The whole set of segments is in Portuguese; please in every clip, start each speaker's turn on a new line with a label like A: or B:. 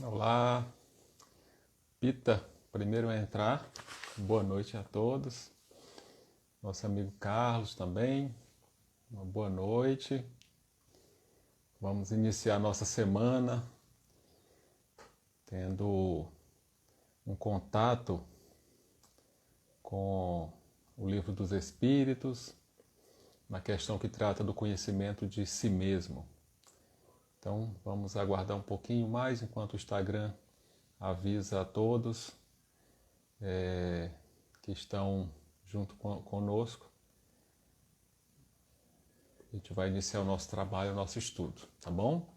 A: Olá, Pita, primeiro a entrar. Boa noite a todos. Nosso amigo Carlos também. Uma boa noite. Vamos iniciar nossa semana tendo um contato com o Livro dos Espíritos, na questão que trata do conhecimento de si mesmo. Então, vamos aguardar um pouquinho mais enquanto o Instagram avisa a todos que estão junto conosco. A gente vai iniciar o nosso trabalho, o nosso estudo, tá bom?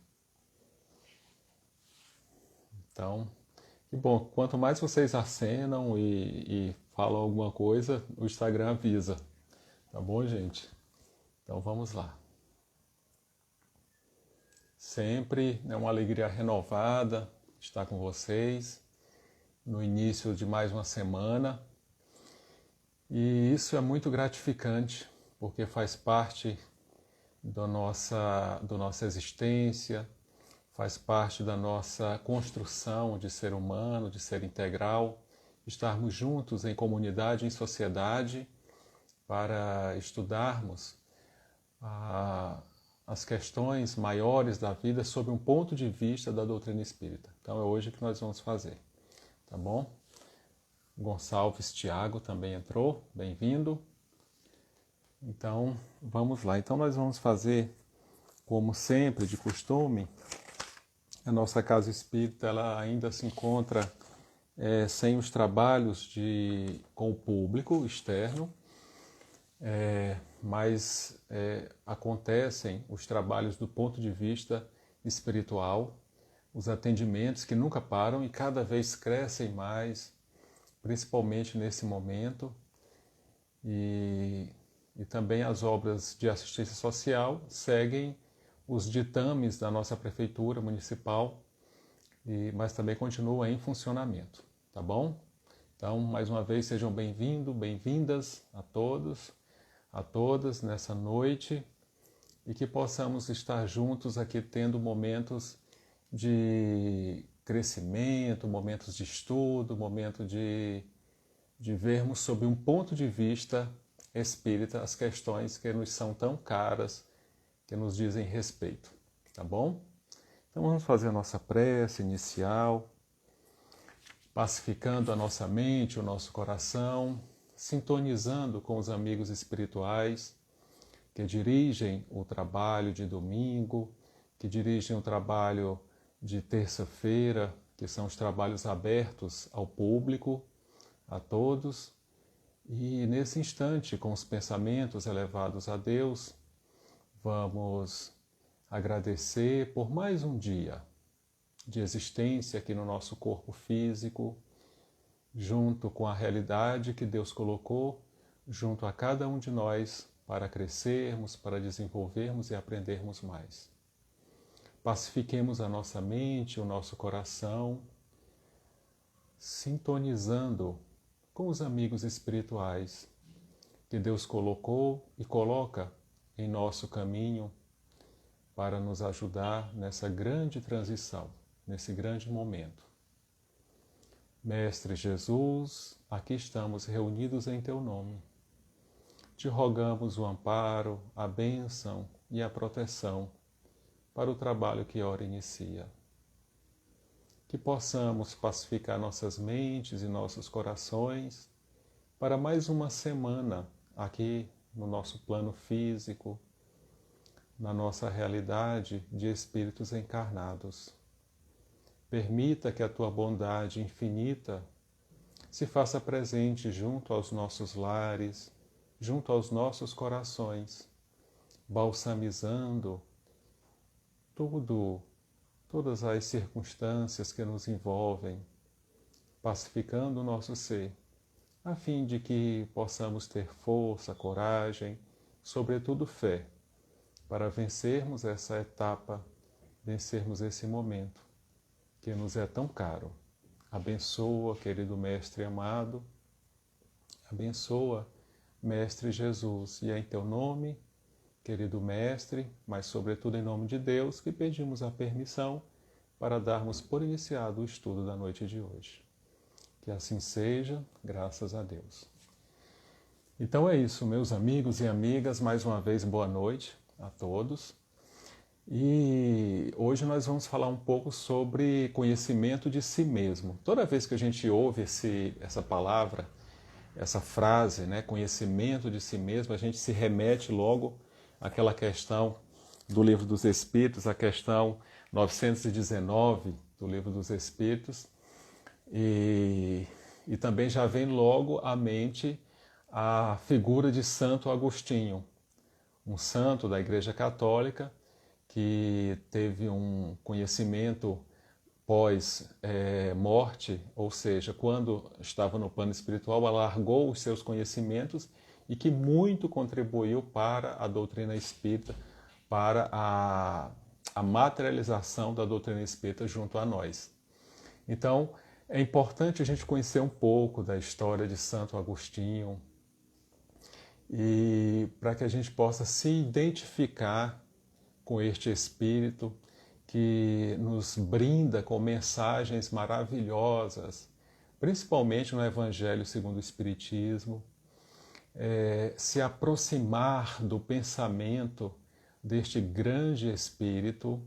A: Então, que bom, quanto mais vocês acenam e falam alguma coisa, o Instagram avisa, tá bom, gente? Então vamos lá. Sempre é uma alegria renovada estar com vocês no início de mais uma semana. E isso é muito gratificante, porque faz parte da nossa existência, faz parte da nossa construção de ser humano, de ser integral, estarmos juntos em comunidade, em sociedade, para estudarmos as questões maiores da vida sob um ponto de vista da doutrina espírita. Então é hoje que nós vamos fazer, tá bom? Gonçalves Tiago também entrou, bem-vindo. Então vamos lá. Então nós vamos fazer, como sempre, de costume. A nossa casa espírita ela ainda se encontra sem os trabalhos com o público externo, mas acontecem os trabalhos do ponto de vista espiritual, os atendimentos que nunca param e cada vez crescem mais, principalmente nesse momento, e também as obras de assistência social seguem os ditames da nossa prefeitura municipal, mas também continuam em funcionamento, tá bom? Então, mais uma vez, sejam bem-vindos, bem-vindas a todos, a todas nessa noite e que possamos estar juntos aqui tendo momentos de crescimento, momentos de estudo, momento de vermos sob um ponto de vista espírita as questões que nos são tão caras, que nos dizem respeito, tá bom? Então vamos fazer a nossa prece inicial, pacificando a nossa mente, o nosso coração, sintonizando com os amigos espirituais que dirigem o trabalho de domingo, que dirigem o trabalho de terça-feira, que são os trabalhos abertos ao público, a todos. E nesse instante, com os pensamentos elevados a Deus, vamos agradecer por mais um dia de existência aqui no nosso corpo físico, junto com a realidade que Deus colocou junto a cada um de nós para crescermos, para desenvolvermos e aprendermos mais. Pacifiquemos a nossa mente, o nosso coração, sintonizando com os amigos espirituais que Deus colocou e coloca em nosso caminho para nos ajudar nessa grande transição, nesse grande momento. Mestre Jesus, aqui estamos reunidos em Teu nome. Te rogamos o amparo, a bênção e a proteção para o trabalho que ora inicia. Que possamos pacificar nossas mentes e nossos corações para mais uma semana aqui no nosso plano físico, na nossa realidade de espíritos encarnados. Permita que a Tua bondade infinita se faça presente junto aos nossos lares, junto aos nossos corações, balsamizando todas as circunstâncias que nos envolvem, pacificando o nosso ser, a fim de que possamos ter força, coragem, sobretudo fé, para vencermos essa etapa, vencermos esse momento que nos é tão caro. Abençoa, querido Mestre amado, abençoa, Mestre Jesus, e é em Teu nome, querido Mestre, mas sobretudo em nome de Deus, que pedimos a permissão para darmos por iniciado o estudo da noite de hoje. Que assim seja, graças a Deus. Então é isso, meus amigos e amigas, mais uma vez boa noite a todos. E hoje nós vamos falar um pouco sobre conhecimento de si mesmo. Toda vez que a gente ouve essa palavra, essa frase, né, conhecimento de si mesmo, a gente se remete logo àquela questão do Livro dos Espíritos, a questão 919 do Livro dos Espíritos, e também já vem logo à mente a figura de Santo Agostinho, um santo da Igreja Católica que teve um conhecimento pós-morte, ou seja, quando estava no plano espiritual, alargou os seus conhecimentos e que muito contribuiu para a doutrina espírita, para a materialização da doutrina espírita junto a nós. Então, é importante a gente conhecer um pouco da história de Santo Agostinho e para que a gente possa se identificar com este Espírito que nos brinda com mensagens maravilhosas, principalmente no Evangelho segundo o Espiritismo, se aproximar do pensamento deste grande Espírito,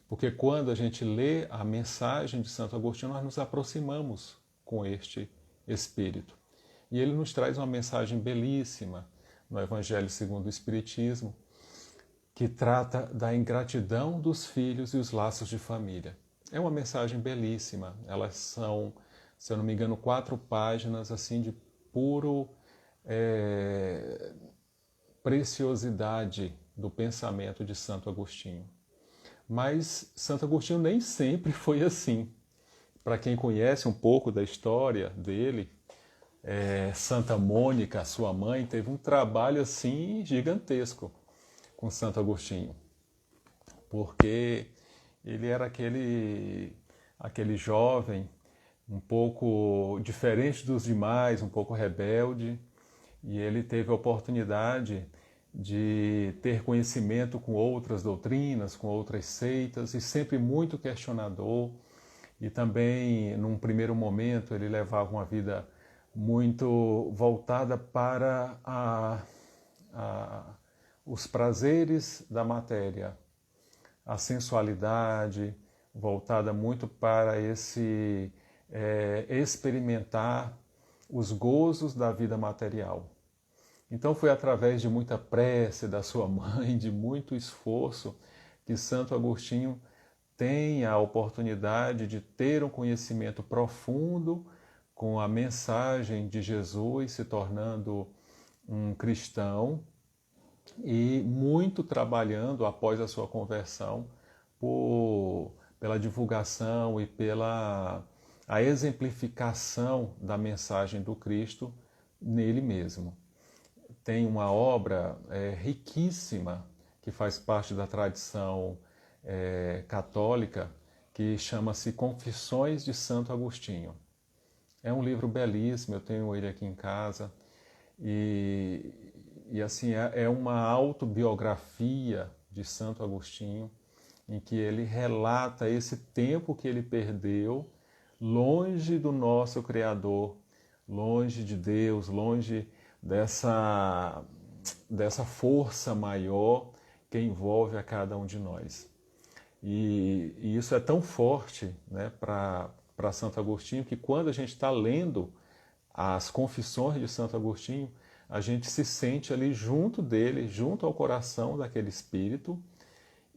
A: porque quando a gente lê a mensagem de Santo Agostinho, nós nos aproximamos com este Espírito. E ele nos traz uma mensagem belíssima no Evangelho segundo o Espiritismo, que trata da ingratidão dos filhos e os laços de família. É uma mensagem belíssima. Elas são, se eu não me engano, 4 páginas assim de puro preciosidade do pensamento de Santo Agostinho. Mas Santo Agostinho nem sempre foi assim. Para quem conhece um pouco da história dele, Santa Mônica, sua mãe, teve um trabalho assim gigantesco com Santo Agostinho, porque ele era aquele jovem um pouco diferente dos demais, um pouco rebelde, e ele teve a oportunidade de ter conhecimento com outras doutrinas, com outras seitas, e sempre muito questionador, e também, num primeiro momento, ele levava uma vida muito voltada para os prazeres da matéria, a sensualidade, voltada muito para esse experimentar os gozos da vida material. Então foi através de muita prece da sua mãe, de muito esforço, que Santo Agostinho tem a oportunidade de ter um conhecimento profundo com a mensagem de Jesus, se tornando um cristão, e muito trabalhando após a sua conversão pela divulgação e pela a exemplificação da mensagem do Cristo nele mesmo. Tem uma obra riquíssima que faz parte da tradição católica que chama-se Confissões de Santo Agostinho. É um livro belíssimo, eu tenho ele aqui em casa e assim, é uma autobiografia de Santo Agostinho, em que ele relata esse tempo que ele perdeu longe do nosso Criador, longe de Deus, longe dessa força maior que envolve a cada um de nós. E isso é tão forte, né, para Santo Agostinho, que quando a gente está lendo as Confissões de Santo Agostinho, a gente se sente ali junto dele, junto ao coração daquele espírito,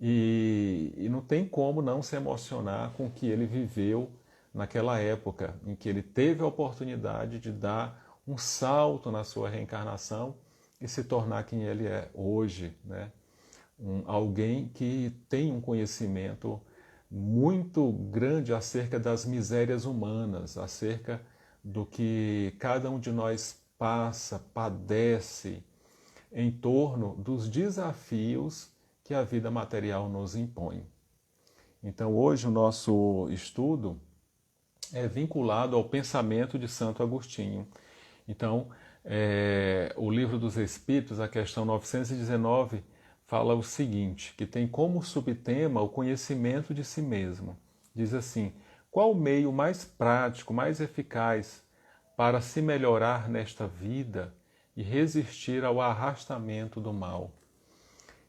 A: e não tem como não se emocionar com o que ele viveu naquela época, em que ele teve a oportunidade de dar um salto na sua reencarnação e se tornar quem ele é hoje, né? Alguém que tem um conhecimento muito grande acerca das misérias humanas, acerca do que cada um de nós passa, padece em torno dos desafios que a vida material nos impõe. Então, hoje o nosso estudo é vinculado ao pensamento de Santo Agostinho. Então, o Livro dos Espíritos, a questão 919, fala o seguinte, que tem como subtema o conhecimento de si mesmo. Diz assim: qual o meio mais prático, mais eficaz para se melhorar nesta vida e resistir ao arrastamento do mal?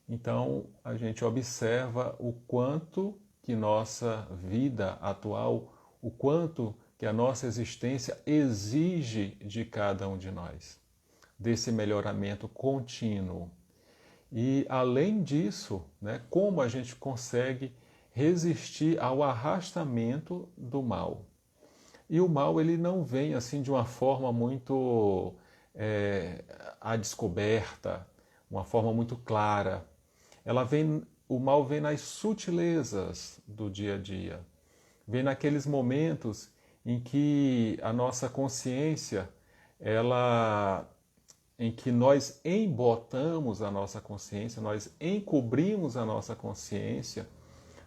A: Então, a gente observa o quanto que nossa vida atual, o quanto que a nossa existência exige de cada um de nós, desse melhoramento contínuo. E, além disso, né, como a gente consegue resistir ao arrastamento do mal. E o mal ele não vem assim de uma forma muito à descoberta, uma forma muito clara. O mal vem nas sutilezas do dia a dia. Vem naqueles momentos em que a nossa consciência, em que nós embotamos a nossa consciência, nós encobrimos a nossa consciência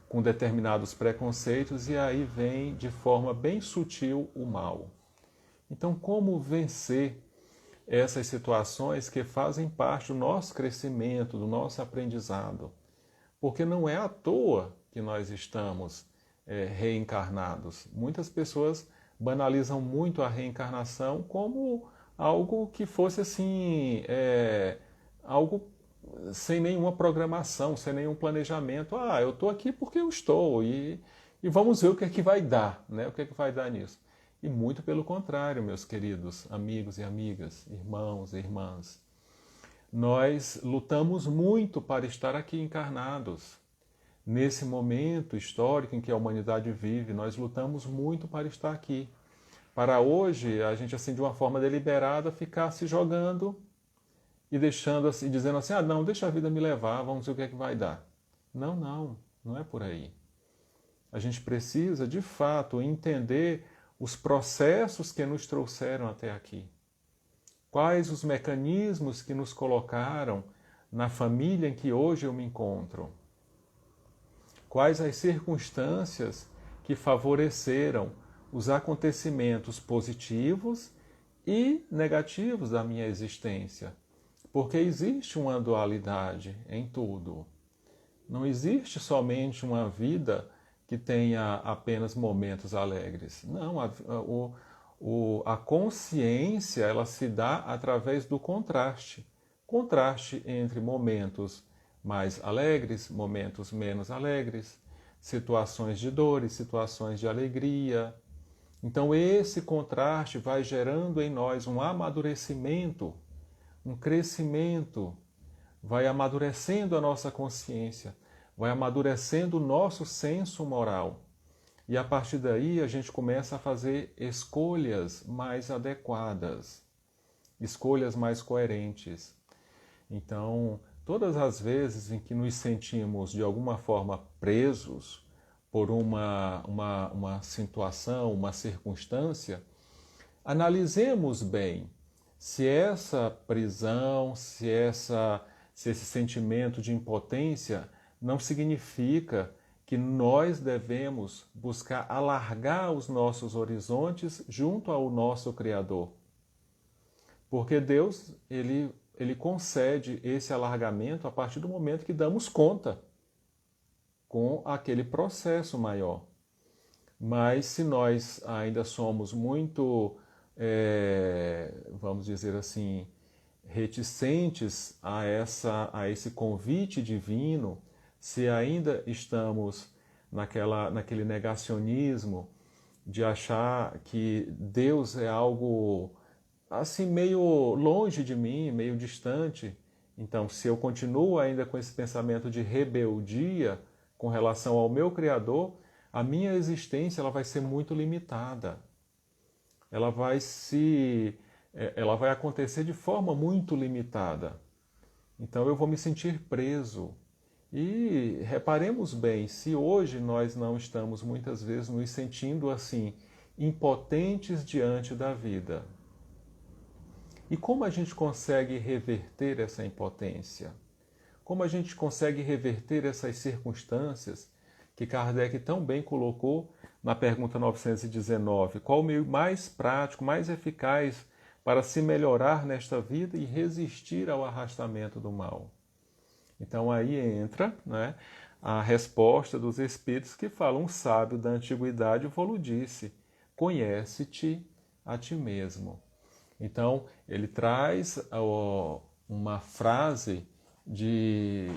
A: com determinados preconceitos e aí vem de forma bem sutil o mal. Então, como vencer essas situações que fazem parte do nosso crescimento, do nosso aprendizado? Porque não é à toa que nós estamos reencarnados. Muitas pessoas banalizam muito a reencarnação como algo que fosse assim, algo sem nenhuma programação, sem nenhum planejamento. Ah, eu estou aqui porque eu estou e vamos ver o que é que vai dar, né? O que é que vai dar nisso. E muito pelo contrário, meus queridos amigos e amigas, irmãos e irmãs. Nós lutamos muito para estar aqui encarnados. Nesse momento histórico em que a humanidade vive, nós lutamos muito para estar aqui. Para hoje, a gente, assim, de uma forma deliberada, ficar se jogando e deixando assim, dizendo assim, ah, não, deixa a vida me levar, vamos ver o que é que vai dar. Não, não, não é por aí. A gente precisa, de fato, entender os processos que nos trouxeram até aqui. Quais os mecanismos que nos colocaram na família em que hoje eu me encontro? Quais as circunstâncias que favoreceram os acontecimentos positivos e negativos da minha existência? Porque existe uma dualidade em tudo. Não existe somente uma vida que tenha apenas momentos alegres. Não, a consciência ela se dá através do contraste. Contraste entre momentos mais alegres, momentos menos alegres, situações de dor e situações de alegria. Então esse contraste vai gerando em nós um amadurecimento, um crescimento, vai amadurecendo a nossa consciência, vai amadurecendo o nosso senso moral. E a partir daí a gente começa a fazer escolhas mais adequadas, escolhas mais coerentes. Então, todas as vezes em que nos sentimos de alguma forma presos por uma situação, uma circunstância, analisemos bem se essa prisão, se esse sentimento de impotência não significa que nós devemos buscar alargar os nossos horizontes junto ao nosso Criador. Porque Deus, ele concede esse alargamento a partir do momento que damos conta com aquele processo maior. Mas se nós ainda somos muito, vamos dizer assim, reticentes a esse convite divino, se ainda estamos naquele negacionismo de achar que Deus é algo assim meio longe de mim, meio distante, então se eu continuo ainda com esse pensamento de rebeldia com relação ao meu Criador, a minha existência ela vai ser muito limitada. Ela vai acontecer de forma muito limitada. Então eu vou me sentir preso. E reparemos bem, se hoje nós não estamos muitas vezes nos sentindo assim, impotentes diante da vida. E como a gente consegue reverter essa impotência? Como a gente consegue reverter essas circunstâncias que Kardec tão bem colocou na pergunta 919? Qual o meio mais prático, mais eficaz para se melhorar nesta vida e resistir ao arrastamento do mal? Então aí entra, né, a resposta dos espíritos que falam: um sábio da antiguidade vou-lo disse, conhece-te a ti mesmo. Então ele traz uma frase de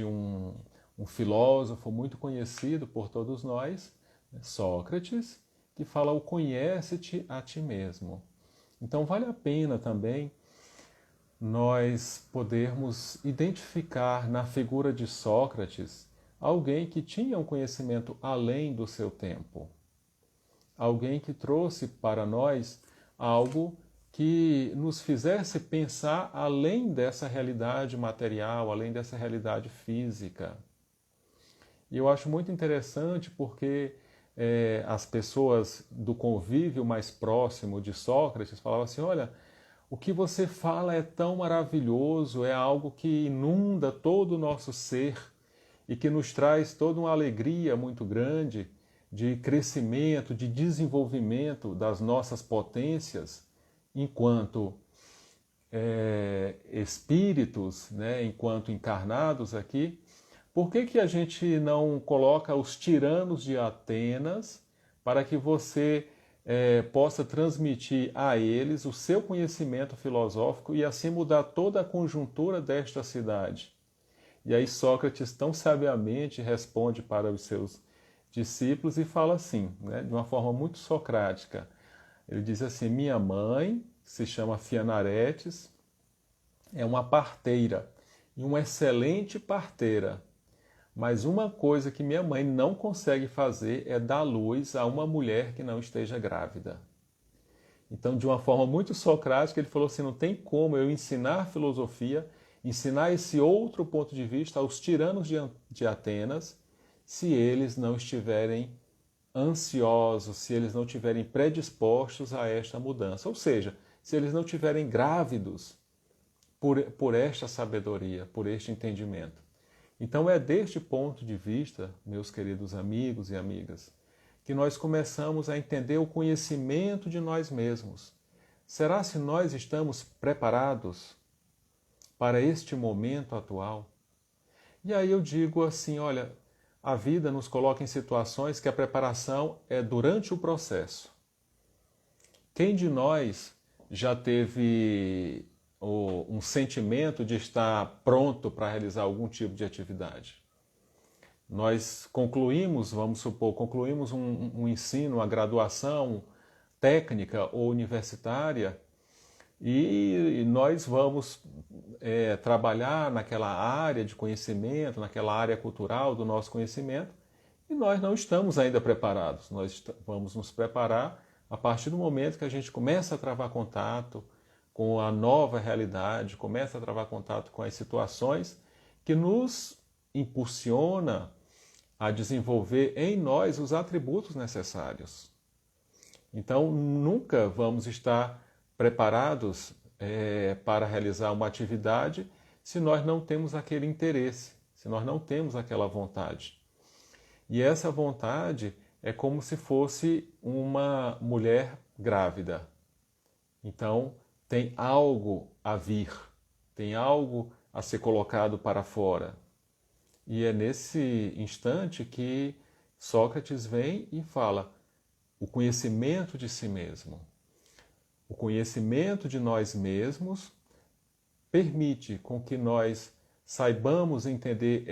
A: um filósofo muito conhecido por todos nós, Sócrates, que fala: o conhece-te a ti mesmo. Então vale a pena também nós podermos identificar na figura de Sócrates alguém que tinha um conhecimento além do seu tempo, alguém que trouxe para nós algo que nos fizesse pensar além dessa realidade material, além dessa realidade física. E eu acho muito interessante porque as pessoas do convívio mais próximo de Sócrates falavam assim: olha, o que você fala é tão maravilhoso, é algo que inunda todo o nosso ser e que nos traz toda uma alegria muito grande de crescimento, de desenvolvimento das nossas potências enquanto espíritos, né, enquanto encarnados aqui. Por que a gente não coloca os tiranos de Atenas para que você possa transmitir a eles o seu conhecimento filosófico e assim mudar toda a conjuntura desta cidade? E aí Sócrates tão sabiamente responde para os seus discípulos e fala assim, né, de uma forma muito socrática. Ele diz assim: minha mãe, que se chama Fianaretes, é uma parteira, e uma excelente parteira. Mas uma coisa que minha mãe não consegue fazer é dar luz a uma mulher que não esteja grávida. Então, de uma forma muito socrática, ele falou assim: não tem como eu ensinar filosofia, ensinar esse outro ponto de vista aos tiranos de Atenas, se eles não estiverem ansiosos, se eles não estiverem predispostos a esta mudança. Ou seja, se eles não estiverem grávidos por esta sabedoria, por este entendimento. Então é deste ponto de vista, meus queridos amigos e amigas, que nós começamos a entender o conhecimento de nós mesmos. Será se nós estamos preparados para este momento atual? E aí eu digo assim, olha, a vida nos coloca em situações que a preparação é durante o processo. Quem de nós já teve um sentimento de estar pronto para realizar algum tipo de atividade? Nós concluímos, vamos supor, concluímos um ensino, uma graduação técnica ou universitária e nós vamos trabalhar naquela área de conhecimento, naquela área cultural do nosso conhecimento e nós não estamos ainda preparados. Nós vamos nos preparar a partir do momento que a gente começa a travar contato com a nova realidade, começa a travar contato com as situações que nos impulsiona a desenvolver em nós os atributos necessários. Então, nunca vamos estar preparados para realizar uma atividade se nós não temos aquele interesse, se nós não temos aquela vontade. E essa vontade é como se fosse uma mulher grávida. Então, tem algo a vir, tem algo a ser colocado para fora. E é nesse instante que Sócrates vem e fala: o conhecimento de si mesmo. O conhecimento de nós mesmos permite com que nós saibamos entender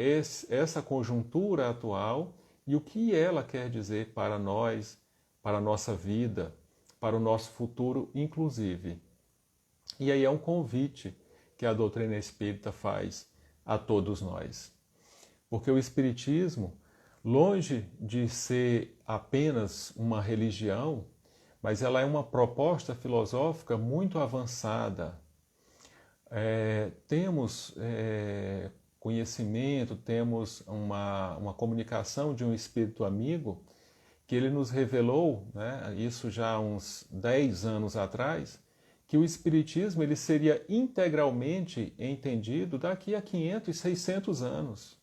A: essa conjuntura atual e o que ela quer dizer para nós, para a nossa vida, para o nosso futuro, inclusive. E aí é um convite que a doutrina espírita faz a todos nós. Porque o Espiritismo, longe de ser apenas uma religião, mas ela é uma proposta filosófica muito avançada. Temos conhecimento, temos uma comunicação de um espírito amigo que ele nos revelou, né, isso já há uns 10 anos atrás, que o Espiritismo ele seria integralmente entendido daqui a 500 e 600 anos.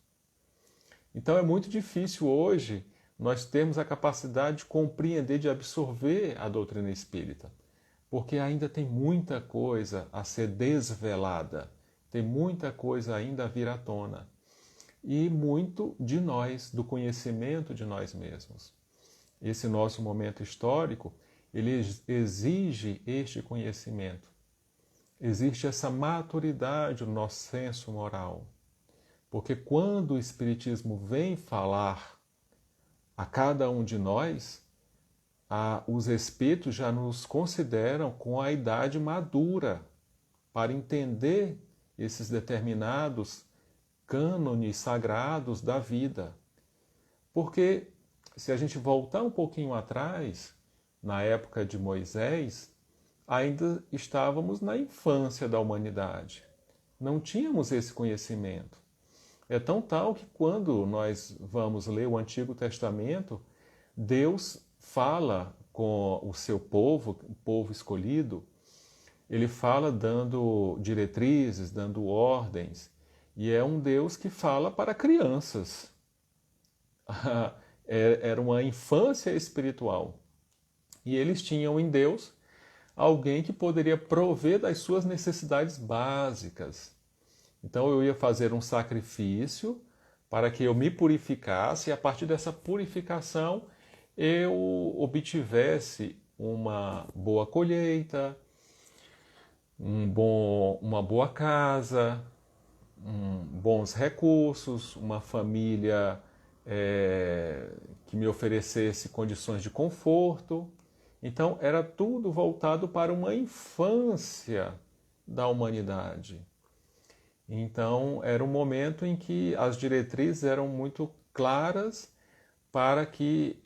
A: Então é muito difícil hoje nós termos a capacidade de compreender, de absorver a doutrina espírita, porque ainda tem muita coisa a ser desvelada, Tem muita coisa ainda a vir à tona. E muito de nós, do conhecimento de nós mesmos. Esse nosso momento histórico, ele exige este conhecimento. Existe essa maturidade no nosso senso moral. Porque quando o Espiritismo vem falar a cada um de nós, os espíritos já nos consideram com a idade madura para entender esses determinados cânones sagrados da vida. Porque se a gente voltar um pouquinho atrás, na época de Moisés, ainda estávamos na infância da humanidade. Não tínhamos esse conhecimento. É tão tal que quando nós vamos ler o Antigo Testamento, Deus fala com o seu povo, o povo escolhido, ele fala dando diretrizes, dando ordens, e é um Deus que fala para crianças. Era uma infância espiritual. E eles tinham em Deus alguém que poderia prover das suas necessidades básicas. Então eu ia fazer um sacrifício para que eu me purificasse e a partir dessa purificação eu obtivesse uma boa colheita, uma boa casa, bons recursos, uma família que me oferecesse condições de conforto. Então era tudo voltado para uma infância da humanidade. Então era um momento em que as diretrizes eram muito claras para que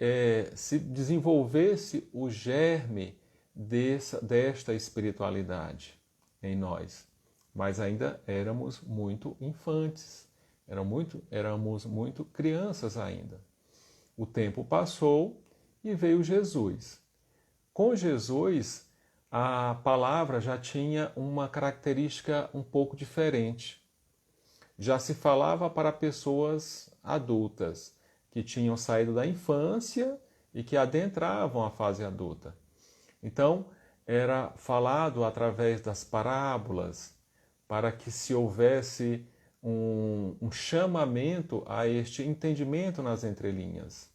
A: se desenvolvesse o germe desta espiritualidade em nós. Mas ainda éramos muito infantes, éramos muito crianças ainda. O tempo passou e veio Jesus. Com Jesus, a palavra já tinha uma característica um pouco diferente. Já se falava para pessoas adultas, que tinham saído da infância e que adentravam a fase adulta. Então, era falado através das parábolas, para que se houvesse um chamamento a este entendimento nas entrelinhas.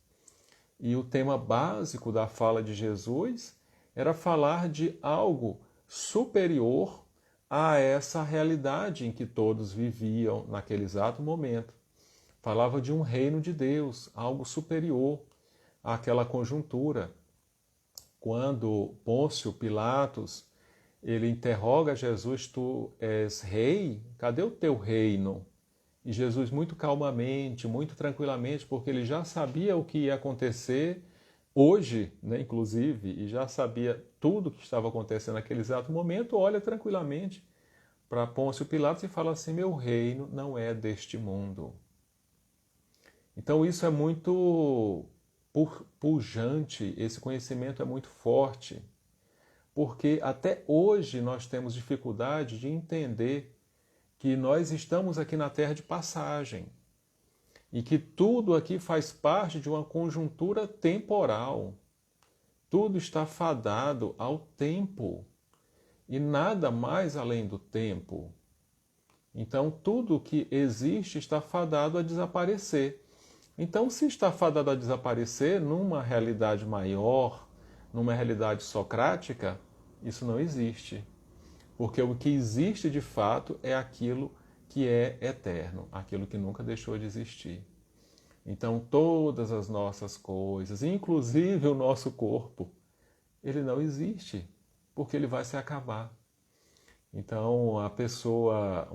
A: E o tema básico da fala de Jesus era falar de algo superior a essa realidade em que todos viviam naquele exato momento. Falava de um reino de Deus, algo superior àquela conjuntura. Quando Pôncio Pilatos ele interroga Jesus, tu és rei? Cadê o teu reino? E Jesus muito calmamente, muito tranquilamente, porque ele já sabia o que ia acontecer hoje, né, inclusive, e já sabia tudo o que estava acontecendo naquele exato momento, olha tranquilamente para Pôncio Pilatos e fala assim, meu reino não é deste mundo. Então isso é muito pujante, esse conhecimento é muito forte, porque até hoje nós temos dificuldade de entender que nós estamos aqui na Terra de passagem e que tudo aqui faz parte de uma conjuntura temporal. Tudo está fadado ao tempo e nada mais além do tempo. Então tudo que existe está fadado a desaparecer. Então, se está fadado a desaparecer numa realidade maior, numa realidade socrática, isso não existe. Porque o que existe de fato é aquilo que é eterno, aquilo que nunca deixou de existir. Então, todas as nossas coisas, inclusive o nosso corpo, ele não existe, porque ele vai se acabar. Então, a pessoa,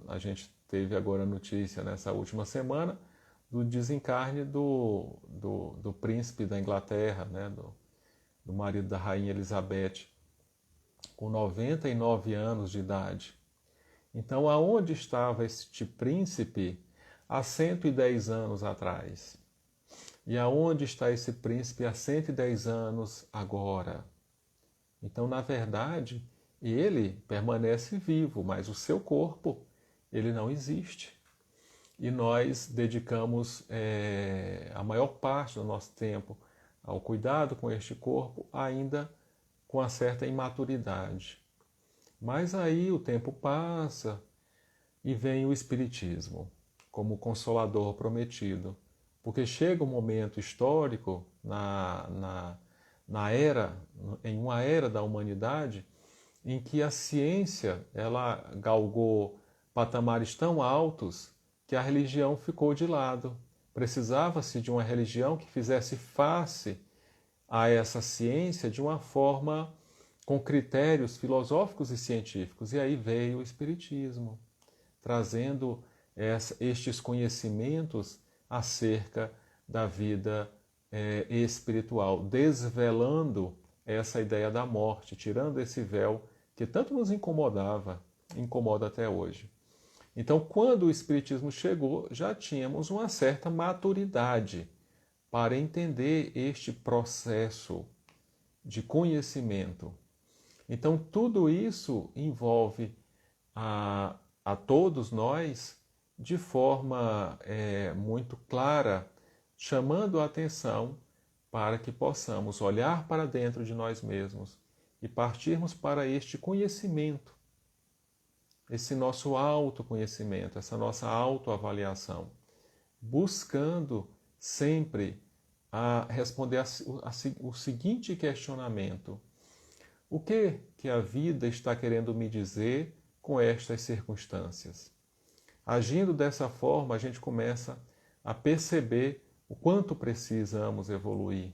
A: a gente teve agora a notícia nessa última semana do desencarne do príncipe da Inglaterra, né, do marido da rainha Elizabeth, com 99 anos de idade. Então, aonde estava este príncipe há 110 anos atrás? E aonde está esse príncipe há 110 anos agora? Então, na verdade, ele permanece vivo, mas o seu corpo, ele não existe. E nós dedicamos a maior parte do nosso tempo ao cuidado com este corpo, ainda com uma certa imaturidade. Mas aí o tempo passa, E vem o Espiritismo como consolador prometido, porque chega um momento histórico em uma era da humanidade, em que a ciência ela galgou patamares tão altos que a religião ficou de lado. Precisava-se de uma religião que fizesse face a essa ciência de uma forma com critérios filosóficos e científicos. E aí veio o Espiritismo, trazendo estes conhecimentos acerca da vida espiritual, desvelando essa ideia da morte, tirando esse véu que tanto nos incomodava, incomoda até hoje. Então, quando o Espiritismo chegou, já tínhamos uma certa maturidade para entender este processo de conhecimento. Então, tudo isso envolve a todos nós de forma muito clara, chamando a atenção para que possamos olhar para dentro de nós mesmos e partirmos para este conhecimento, esse nosso autoconhecimento, essa nossa autoavaliação, buscando sempre responder o seguinte questionamento: o que a vida está querendo me dizer com estas circunstâncias? Agindo dessa forma, a gente começa a perceber o quanto precisamos evoluir,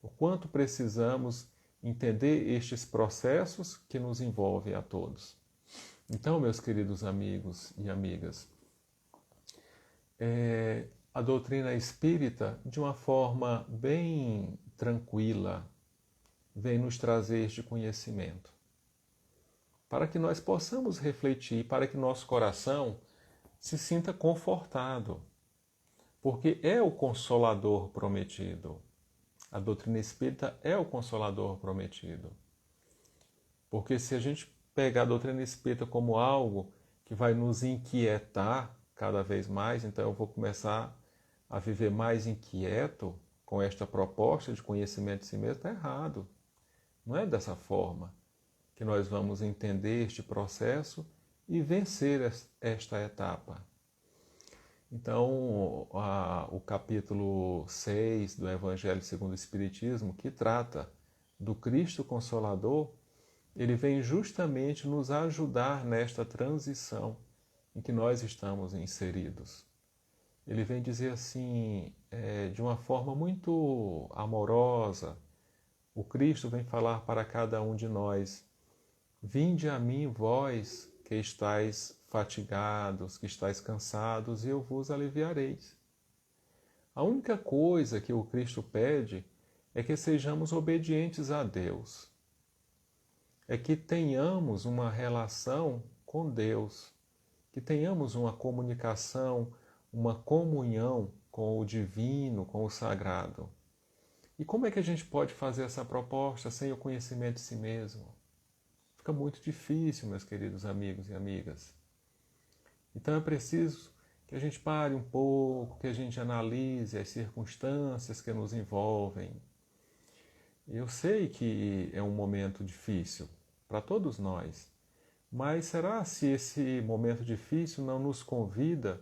A: o quanto precisamos entender estes processos que nos envolvem a todos. Então, meus queridos amigos e amigas, a doutrina espírita, de uma forma bem tranquila, vem nos trazer este conhecimento, para que nós possamos refletir, para que nosso coração se sinta confortado, porque é o Consolador prometido. A doutrina espírita é o Consolador prometido. Porque se a gente pegar a doutrina espírita como algo que vai nos inquietar cada vez mais, então eu vou começar a viver mais inquieto com esta proposta de conhecimento de si mesmo, está errado. Não é dessa forma que nós vamos entender este processo e vencer esta etapa. Então, o capítulo 6 do Evangelho segundo o Espiritismo, que trata do Cristo Consolador, ele vem justamente nos ajudar nesta transição em que nós estamos inseridos. Ele vem dizer assim, de uma forma muito amorosa, o Cristo vem falar para cada um de nós: vinde a mim, vós que estáis fatigados, que estáis cansados, e eu vos aliviareis. A única coisa que o Cristo pede é que sejamos obedientes a Deus, é que tenhamos uma relação com Deus, que tenhamos uma comunicação, uma comunhão com o divino, com o sagrado. E como é que a gente pode fazer essa proposta sem o conhecimento de si mesmo? Fica muito difícil, meus queridos amigos e amigas. Então é preciso que a gente pare um pouco, que a gente analise as circunstâncias que nos envolvem. Eu sei que é um momento difícil para todos nós, mas será se esse momento difícil não nos convida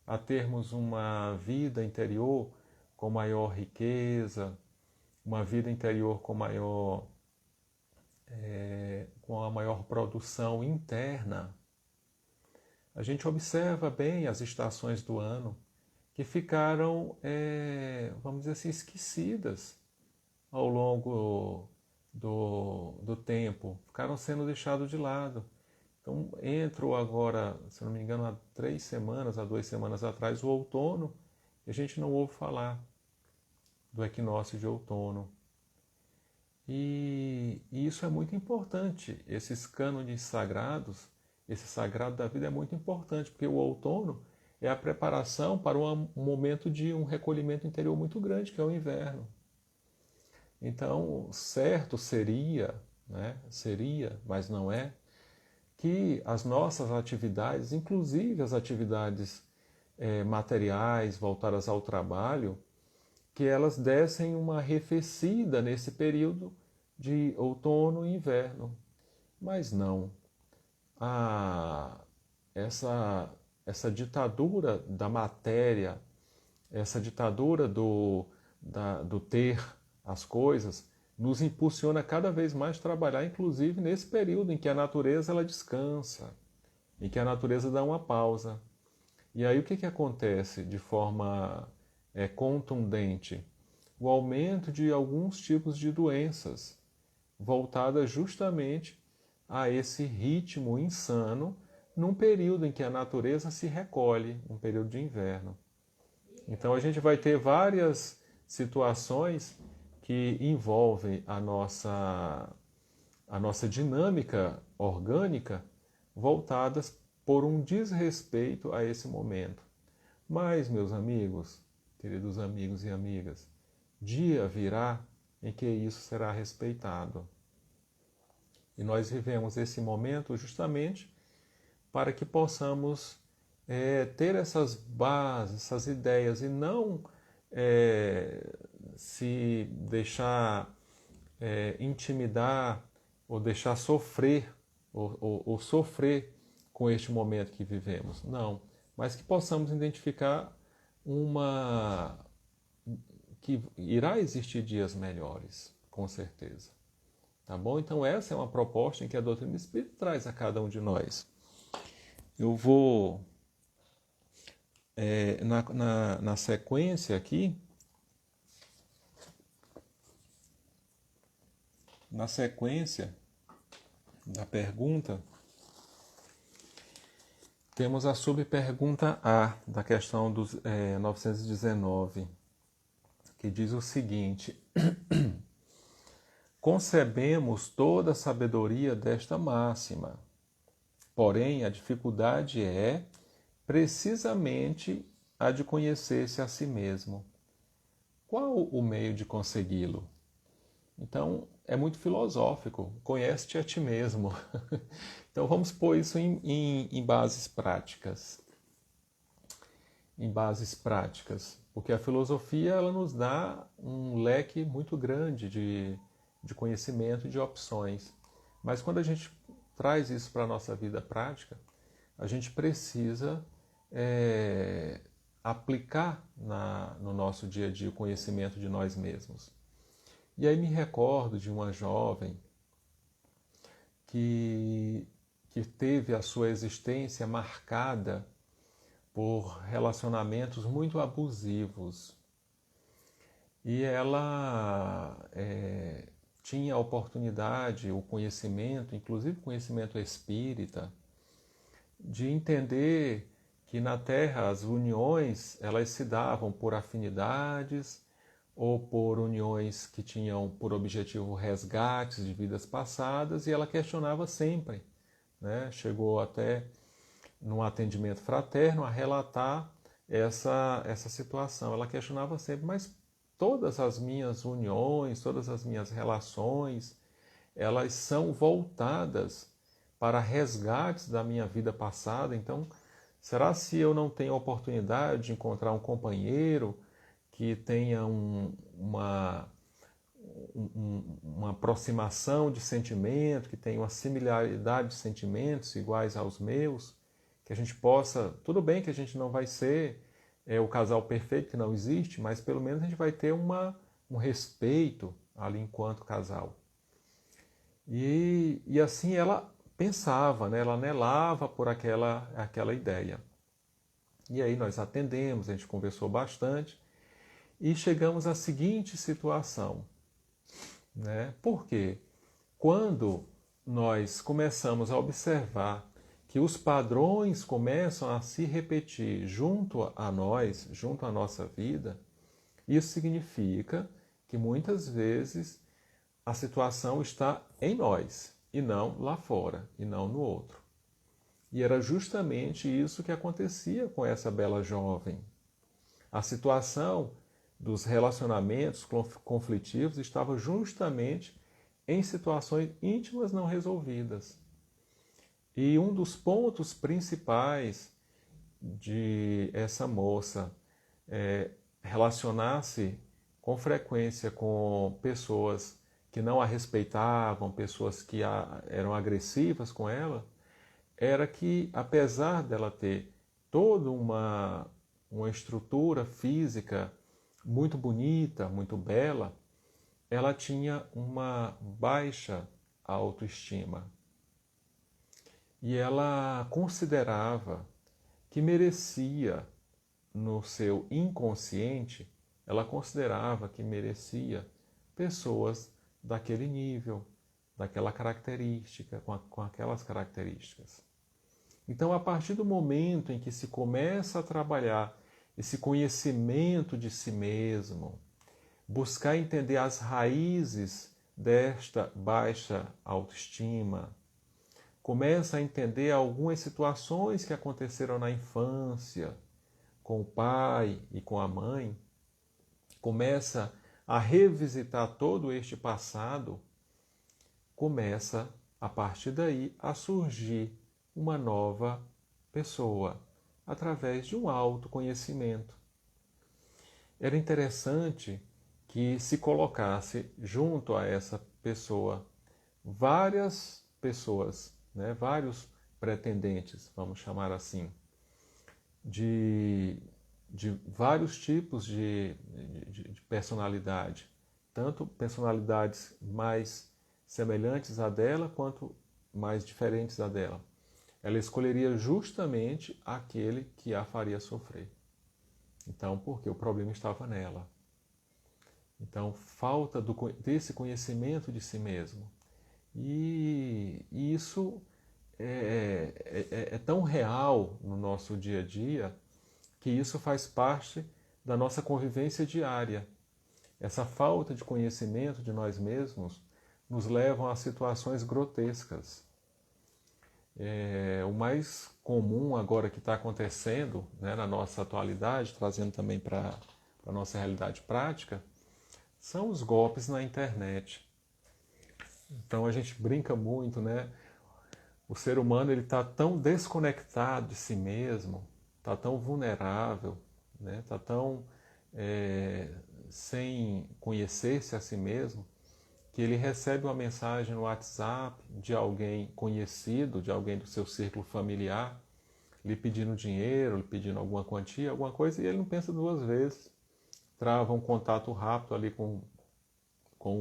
A: a termos uma vida interior com maior riqueza, uma vida interior com a maior produção interna? A gente observa bem as estações do ano que ficaram, vamos dizer assim, esquecidas ao longo do tempo, ficaram sendo deixadas de lado. Então, entrou agora, se não me engano, há 2 semanas atrás, o outono, e a gente não ouve falar do equinócio de outono. E isso é muito importante. Esses cânones sagrados, esse sagrado da vida é muito importante, porque o outono é a preparação para um momento de um recolhimento interior muito grande, que é o inverno. Então, certo seria, mas não é, que as nossas atividades, inclusive as atividades materiais voltadas ao trabalho, que elas dessem uma arrefecida nesse período de outono e inverno. Mas não. essa ditadura da matéria, essa ditadura do ter as coisas, nos impulsiona cada vez mais a trabalhar, inclusive nesse período em que a natureza ela descansa, em que a natureza dá uma pausa. E aí o que acontece de forma contundente? O aumento de alguns tipos de doenças, voltadas justamente a esse ritmo insano, num período em que a natureza se recolhe, um período de inverno. Então a gente vai ter várias situações que envolvem a nossa dinâmica orgânica voltadas por um desrespeito a esse momento. Mas, meus amigos, queridos amigos e amigas, dia virá em que isso será respeitado. E nós vivemos esse momento justamente para que possamos ter essas bases, essas ideias e não se deixar intimidar ou deixar sofrer ou sofrer com este momento que vivemos. Não, mas que possamos identificar que irá existir dias melhores, com certeza. Tá bom? Então essa é uma proposta em que a doutrina do Espírito traz a cada um de nós. Eu vou, na sequência aqui, na sequência da pergunta, temos a subpergunta A, da questão dos 919, que diz o seguinte: concebemos toda a sabedoria desta máxima, porém a dificuldade é precisamente a de conhecer-se a si mesmo. Qual o meio de consegui-lo? Então, é muito filosófico. Conhece-te a ti mesmo. Então, vamos pôr isso em bases práticas. Em bases práticas. Porque a filosofia ela nos dá um leque muito grande de conhecimento e de opções. Mas quando a gente traz isso para a nossa vida prática, a gente precisa aplicar no nosso dia a dia o conhecimento de nós mesmos. E aí me recordo de uma jovem que teve a sua existência marcada por relacionamentos muito abusivos. E ela tinha a oportunidade, o conhecimento, inclusive conhecimento espírita, de entender que na Terra as uniões elas se davam por afinidades ou por uniões que tinham por objetivo resgates de vidas passadas, e ela questionava sempre, né? Chegou até, num atendimento fraterno, a relatar essa situação. Ela questionava sempre, mas todas as minhas uniões, todas as minhas relações, elas são voltadas para resgates da minha vida passada. Então, será se eu não tenho a oportunidade de encontrar um companheiro que tenha uma aproximação de sentimento, que tenha uma similaridade de sentimentos iguais aos meus, que a gente possa, tudo bem que a gente não vai ser o casal perfeito, que não existe, mas pelo menos a gente vai ter um respeito ali enquanto casal. E assim ela pensava, né? Ela anelava por aquela ideia. E aí nós atendemos, a gente conversou bastante, e chegamos à seguinte situação, né? Porque quando nós começamos a observar que os padrões começam a se repetir junto a nós, junto à nossa vida, isso significa que muitas vezes a situação está em nós e não lá fora, e não no outro. E era justamente isso que acontecia com essa bela jovem. A situação dos relacionamentos conflitivos estava justamente em situações íntimas não resolvidas. E um dos pontos principais de essa moça relacionar-se com frequência com pessoas que não a respeitavam, pessoas que eram agressivas com ela, era que, apesar dela ter toda uma estrutura física muito bonita, muito bela, ela tinha uma baixa autoestima. E ela considerava que merecia, no seu inconsciente, ela considerava que merecia pessoas daquele nível, daquela característica, com aquelas características. Então, a partir do momento em que se começa a trabalhar esse conhecimento de si mesmo, buscar entender as raízes desta baixa autoestima, começa a entender algumas situações que aconteceram na infância, com o pai e com a mãe, começa a revisitar todo este passado, começa, a partir daí, a surgir uma nova pessoa, através de um autoconhecimento. Era interessante que se colocasse junto a essa pessoa várias pessoas, né, vários pretendentes, vamos chamar assim, de vários tipos de personalidade, tanto personalidades mais semelhantes à dela quanto mais diferentes da dela. Ela escolheria justamente aquele que a faria sofrer. Então, porque o problema estava nela. Então, falta desse conhecimento de si mesmo. E isso é tão real no nosso dia a dia que isso faz parte da nossa convivência diária. Essa falta de conhecimento de nós mesmos nos leva a situações grotescas. O mais comum agora que está acontecendo, né, na nossa atualidade, trazendo também para a nossa realidade prática, são os golpes na internet. Então a gente brinca muito, né? O ser humano ele está tão desconectado de si mesmo, está tão vulnerável, né? Está tão sem conhecer-se a si mesmo, que ele recebe uma mensagem no WhatsApp de alguém conhecido, de alguém do seu círculo familiar, lhe pedindo dinheiro, lhe pedindo alguma quantia, alguma coisa, e ele não pensa duas vezes. Trava um contato rápido ali com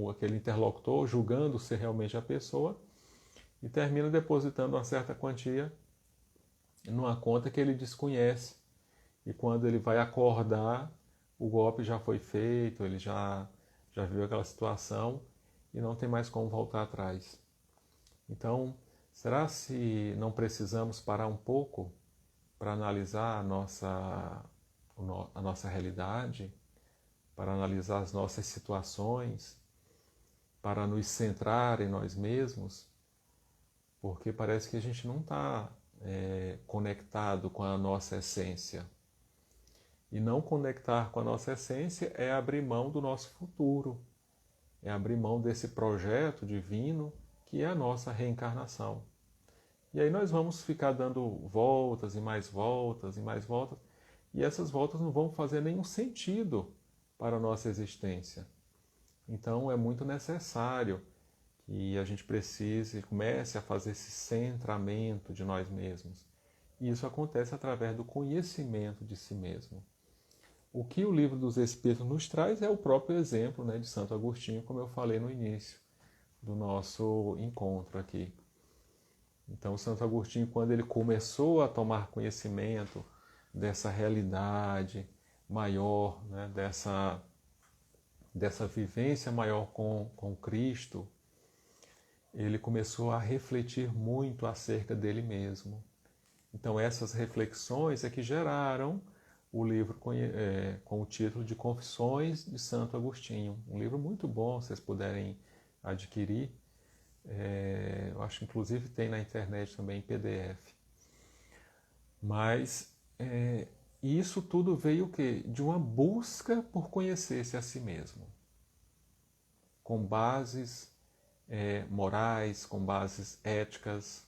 A: aquele interlocutor, julgando ser realmente a pessoa, e termina depositando uma certa quantia numa conta que ele desconhece. E quando ele vai acordar, o golpe já foi feito, ele já viu aquela situação e não tem mais como voltar atrás. Então, será se não precisamos parar um pouco para analisar a nossa realidade, para analisar as nossas situações, para nos centrar em nós mesmos? Porque parece que a gente não está conectado com a nossa essência. E não conectar com a nossa essência é abrir mão do nosso futuro, é abrir mão desse projeto divino que é a nossa reencarnação. E aí nós vamos ficar dando voltas e mais voltas e mais voltas, e essas voltas não vão fazer nenhum sentido para a nossa existência. Então é muito necessário que a gente precise, comece a fazer esse centramento de nós mesmos. E isso acontece através do conhecimento de si mesmo. O que o Livro dos Espíritos nos traz é o próprio exemplo, né, de Santo Agostinho, como eu falei no início do nosso encontro aqui. Então, Santo Agostinho, quando ele começou a tomar conhecimento dessa realidade maior, né, dessa vivência maior com Cristo, ele começou a refletir muito acerca dele mesmo. Então, essas reflexões é que geraram o livro com o título de Confissões de Santo Agostinho. Um livro muito bom, se vocês puderem adquirir. Eu acho que inclusive tem na internet também em PDF. Mas isso tudo veio o quê? De uma busca por conhecer-se a si mesmo. Com bases morais, com bases éticas,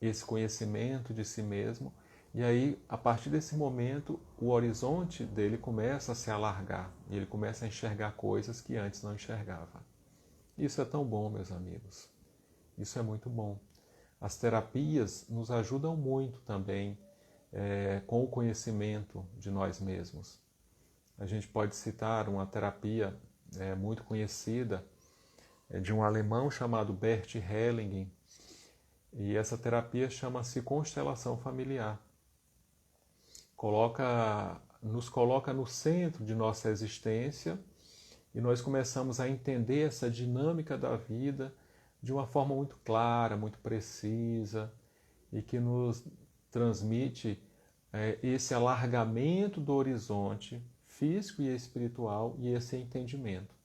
A: esse conhecimento de si mesmo. E aí, a partir desse momento, o horizonte dele começa a se alargar e ele começa a enxergar coisas que antes não enxergava. Isso é tão bom, meus amigos. Isso é muito bom, As terapias nos ajudam muito também com o conhecimento de nós mesmos. A gente pode citar uma terapia muito conhecida de um alemão chamado Bert Hellinger, e essa terapia chama-se constelação familiar. Nos coloca no centro de nossa existência e nós começamos a entender essa dinâmica da vida de uma forma muito clara, muito precisa e que nos transmite esse alargamento do horizonte físico e espiritual e esse entendimento.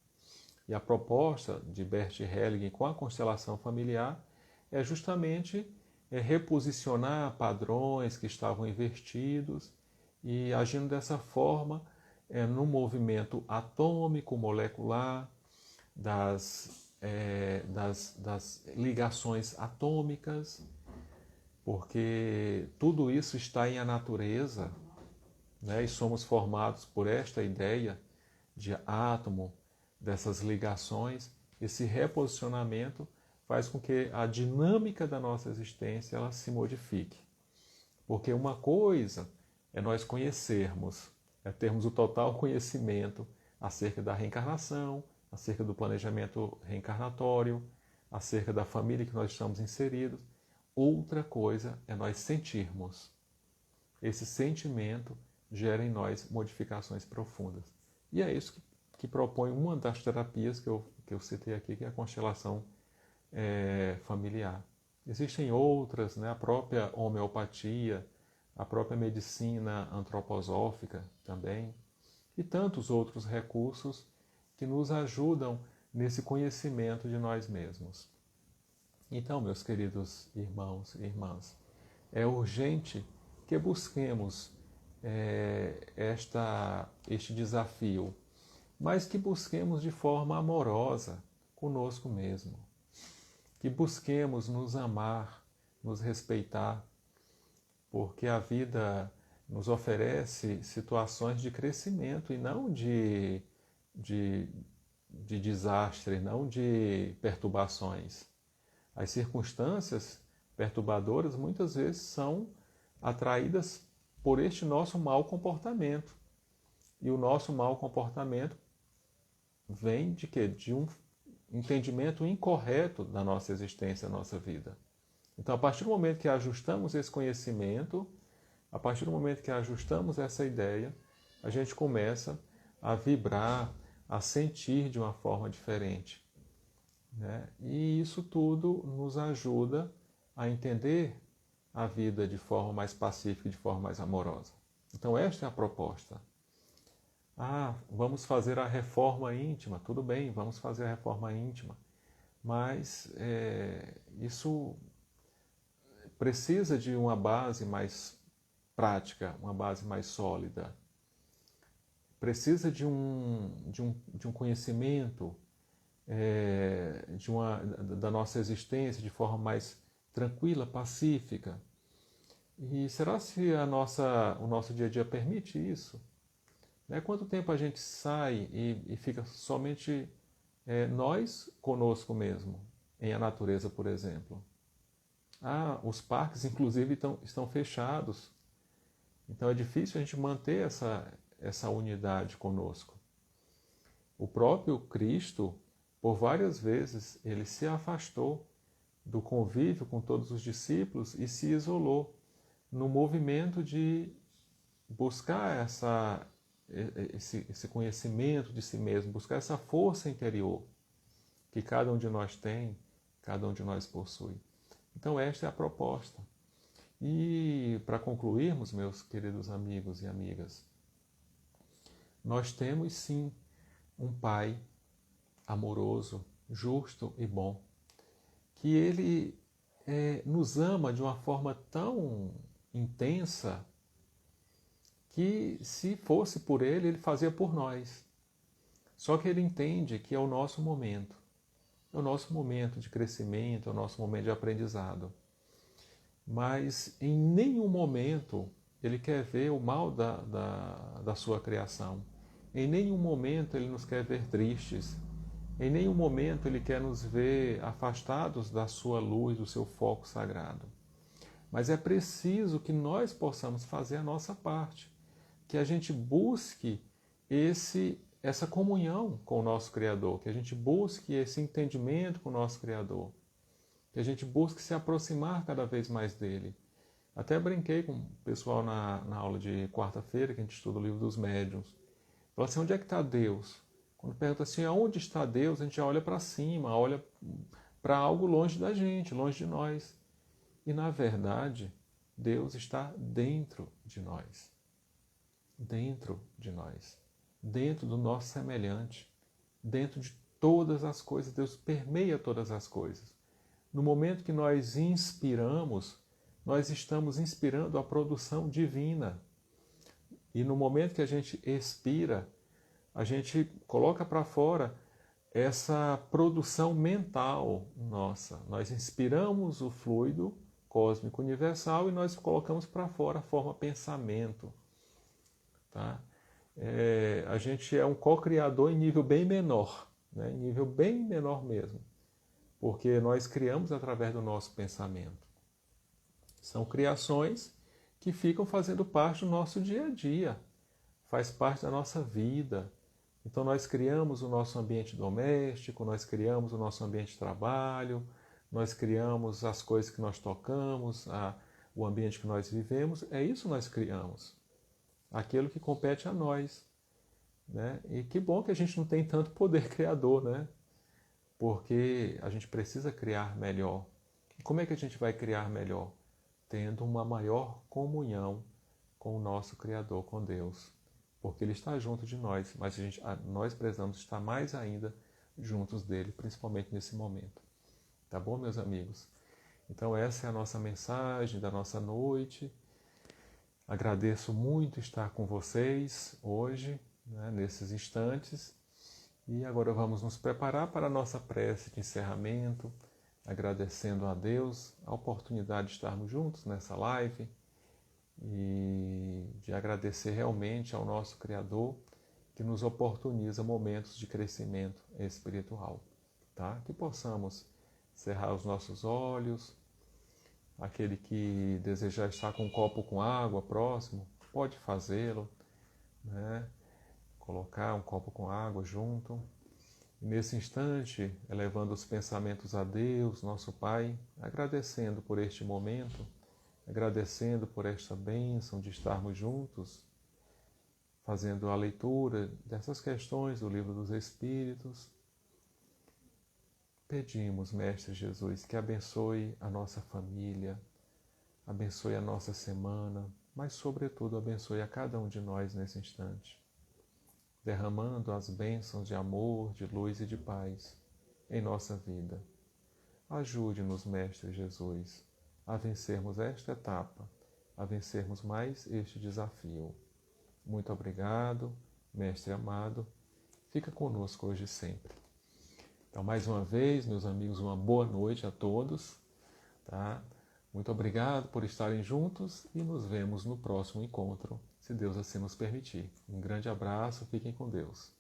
A: E a proposta de Bert Hellinger com a constelação familiar é justamente reposicionar padrões que estavam invertidos e agindo dessa forma no movimento atômico, molecular, das ligações atômicas, porque tudo isso está em a natureza, né? E somos formados por esta ideia de átomo, dessas ligações. Esse reposicionamento faz com que a dinâmica da nossa existência ela se modifique. Porque uma coisa é nós conhecermos, é termos o total conhecimento acerca da reencarnação, acerca do planejamento reencarnatório, acerca da família que nós estamos inseridos. Outra coisa é nós sentirmos. Esse sentimento gera em nós modificações profundas. E é isso que propõe uma das terapias que eu citei aqui, que é a constelação familiar. Existem outras, né? A própria homeopatia, a própria medicina antroposófica também, e tantos outros recursos que nos ajudam nesse conhecimento de nós mesmos. Então, meus queridos irmãos e irmãs, é urgente que busquemos este desafio, mas que busquemos de forma amorosa conosco mesmo, que busquemos nos amar, nos respeitar, porque a vida nos oferece situações de crescimento e não de desastre, não de perturbações. As circunstâncias perturbadoras muitas vezes são atraídas por este nosso mau comportamento. E o nosso mau comportamento vem de quê? De um entendimento incorreto da nossa existência, da nossa vida. Então, a partir do momento que ajustamos esse conhecimento, a partir do momento que ajustamos essa ideia, a gente começa a vibrar, a sentir de uma forma diferente, né? E isso tudo nos ajuda a entender a vida de forma mais pacífica, de forma mais amorosa. Então, esta é a proposta. Vamos fazer a reforma íntima. Tudo bem, vamos fazer a reforma íntima. Mas isso precisa de uma base mais prática, uma base mais sólida. Precisa de um conhecimento da nossa existência de forma mais tranquila, pacífica. E será se o nosso dia a dia permite isso? Quanto tempo a gente sai e fica somente nós conosco mesmo, em a natureza, por exemplo? Os parques, inclusive, estão fechados. Então é difícil a gente manter essa unidade conosco. O próprio Cristo, por várias vezes, ele se afastou do convívio com todos os discípulos e se isolou no movimento de buscar esse conhecimento de si mesmo, buscar essa força interior que cada um de nós tem, cada um de nós possui. Então esta é a proposta. E para concluirmos, meus queridos amigos e amigas, nós temos sim um Pai amoroso, justo e bom, que Ele nos ama de uma forma tão intensa que, se fosse por Ele, Ele fazia por nós. Só que Ele entende que é o nosso momento de crescimento, é o nosso momento de aprendizado. Mas em nenhum momento Ele quer ver o mal da sua criação. Em nenhum momento Ele nos quer ver tristes. Em nenhum momento Ele quer nos ver afastados da sua luz, do seu foco sagrado. Mas é preciso que nós possamos fazer a nossa parte, que a gente busque essa comunhão com o nosso Criador, que a gente busque esse entendimento com o nosso Criador, que a gente busque se aproximar cada vez mais dele. Até brinquei com o pessoal na aula de quarta-feira, que a gente estuda o livro dos médiuns. Falei assim, onde é que está Deus? Quando pergunta assim, aonde está Deus? A gente já olha para cima, olha para algo longe da gente, longe de nós. E, na verdade, Deus está dentro de nós. Dentro de nós. Dentro do nosso semelhante. Dentro de todas as coisas. Deus permeia todas as coisas. No momento que nós inspiramos, nós estamos inspirando a produção divina. E no momento que a gente expira, a gente coloca para fora essa produção mental nossa. Nós inspiramos o fluido cósmico universal e nós colocamos para fora a forma pensamento. Tá? A gente é um co-criador em nível bem menor, né? Em nível bem menor mesmo, porque nós criamos através do nosso pensamento. São criações que ficam fazendo parte do nosso dia a dia, faz parte da nossa vida. Então nós criamos o nosso ambiente doméstico, nós criamos o nosso ambiente de trabalho, nós criamos as coisas que nós tocamos, o ambiente que nós vivemos, é isso que nós criamos. Aquilo que compete a nós. Né? E que bom que a gente não tem tanto poder criador, né? Porque a gente precisa criar melhor. E como é que a gente vai criar melhor? Tendo uma maior comunhão com o nosso Criador, com Deus. Porque Ele está junto de nós, mas nós precisamos estar mais ainda juntos dele, principalmente nesse momento. Tá bom, meus amigos? Então essa é a nossa mensagem da nossa noite. Agradeço muito estar com vocês hoje, né, nesses instantes. E agora vamos nos preparar para a nossa prece de encerramento, agradecendo a Deus a oportunidade de estarmos juntos nessa live e de agradecer realmente ao nosso Criador que nos oportuniza momentos de crescimento espiritual. Tá? Que possamos cerrar os nossos olhos. Aquele que desejar estar com um copo com água próximo, pode fazê-lo, né? Colocar um copo com água junto. E nesse instante, elevando os pensamentos a Deus, nosso Pai, agradecendo por este momento, agradecendo por esta bênção de estarmos juntos, fazendo a leitura dessas questões do Livro dos Espíritos. Pedimos, Mestre Jesus, que abençoe a nossa família, abençoe a nossa semana, mas, sobretudo, abençoe a cada um de nós nesse instante, derramando as bênçãos de amor, de luz e de paz em nossa vida. Ajude-nos, Mestre Jesus, a vencermos esta etapa, a vencermos mais este desafio. Muito obrigado, Mestre amado. Fica conosco hoje e sempre. Então, mais uma vez, meus amigos, uma boa noite a todos. Tá? Muito obrigado por estarem juntos e nos vemos no próximo encontro, se Deus assim nos permitir. Um grande abraço, fiquem com Deus.